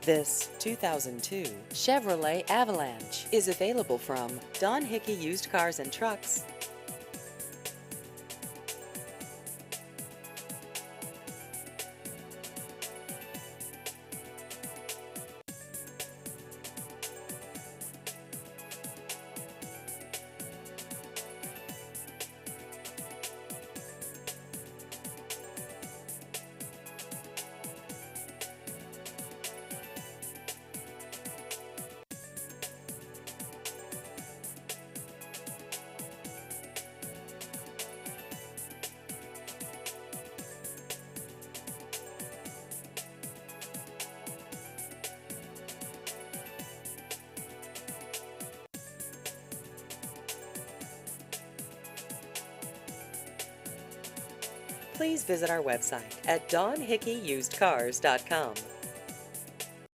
This 2002 Chevrolet Avalanche is available from Don Hickey Used Cars and Trucks. Please visit our website at donhickeyusedcars.com.